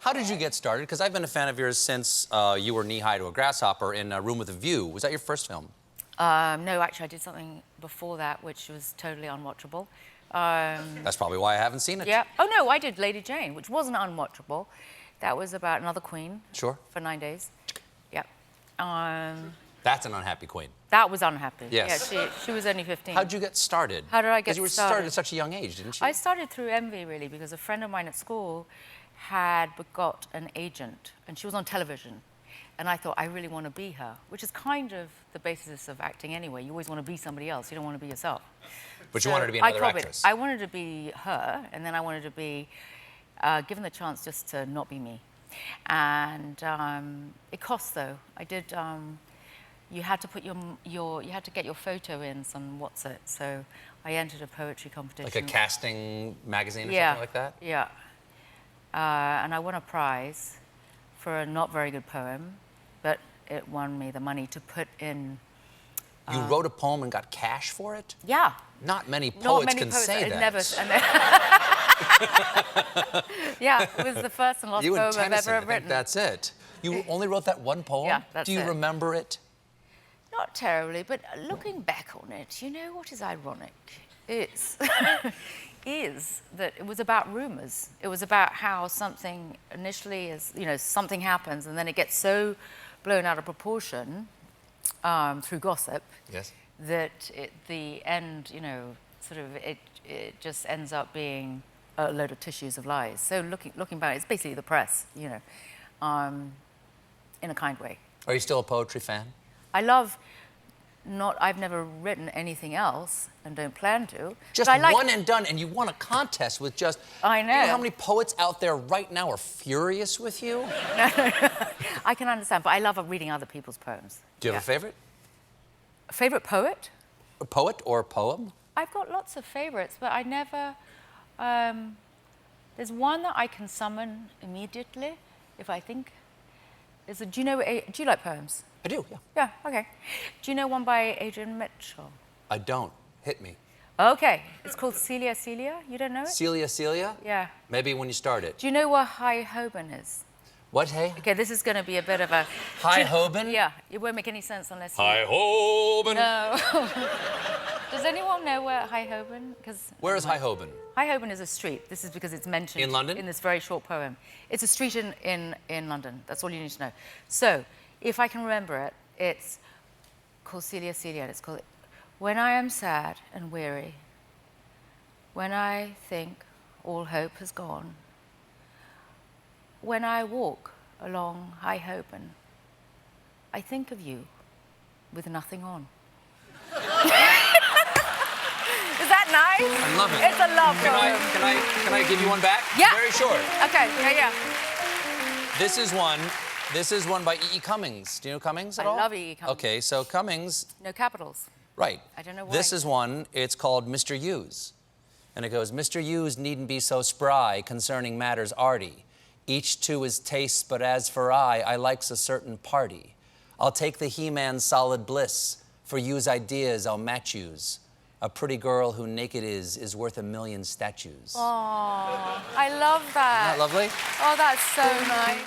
How did you get started? Because I've been a fan of yours since you were knee-high to a grasshopper in A Room with a View. Was that your first film? No, actually, I did something before that, which was totally unwatchable. That's probably why I haven't seen it. Yeah. Oh, no, I did Lady Jane, which wasn't unwatchable. That was about another queen. Sure. For 9 days. Yep. That's an unhappy queen. That was unhappy. Yes. Yeah, she was only 15. How'd you get started? How did I get started? Because you were started at such a young age, didn't you? I started through envy, really, because a friend of mine at school had got an agent, and she was on television. And I thought, I really want to be her, which is kind of the basis of acting anyway. You always want to be somebody else. You don't want to be yourself. But you wanted to be another actress. I wanted to be her, and then I wanted to be given the chance just to not be me. And it costs, though. I did. You had to put you had to get your photo in some what's it. So I entered a poetry competition. Like a casting magazine or something like that? Yeah. And I won a prize for a not very good poem, but it won me the money to put in. You wrote a poem and got cash for it? Yeah. Not many poets can say that. Yeah, it was the first and last poem I've ever written. I think that's it. You only wrote that one poem? Yeah, that's it. Do you remember it? Not terribly, but looking back on it, you know what is ironic? It's is that it was about rumors. It was about how something initially is, you know, something happens and then it gets so blown out of proportion through gossip. Yes. That at the end, you know, sort of it just ends up being a load of tissues of lies. So looking back, it's basically the press, you know, in a kind way. Are you still a poetry fan? I've never written anything else and don't plan to. Just one and done, and you won a contest with just... I know. You know how many poets out there right now are furious with you? No. I can understand, but I love reading other people's poems. Do you have a favorite? A favorite poet? A poet or a poem? I've got lots of favorites, but I never... there's one that I can summon immediately, if I think. Do you like poems? I do, yeah. Yeah, okay. Do you know one by Adrian Mitchell? I don't. Hit me. Okay. It's called Celia Celia. You don't know it? Celia Celia? Yeah. Maybe when you start it. Do you know what High Holborn is? What, hey? Okay, this is going to be a bit of a... High Holborn? Yeah. It won't make any sense unless you... High Holborn! No. Does anyone know where High Holborn? Where is High Holborn? High Holborn is a street. This is because it's mentioned... In London? In this very short poem. It's a street in London. That's all you need to know. So, if I can remember it, it's called Celia Celia, and it's called When I Am Sad and Weary, when I think all hope has gone, when I walk along High Holborn, I think of you with nothing on. Is that nice? I love it. It's a love poem. Can I give you one back? Yeah. Very short. Okay, yeah. This is one by E.E. Cummings. Do you know Cummings at all? I love E.E. Cummings. Okay, so Cummings... No capitals. Right. I don't know why. This is one, it's called Mr. Hughes. And it goes, Mr. Hughes needn't be so spry concerning matters arty. Each to his taste, but as for I likes a certain party. I'll take the He-Man's solid bliss. For you's ideas, I'll match you's. A pretty girl who naked is worth 1,000,000 statues. Oh, I love that. Isn't that lovely? Oh, that's so nice.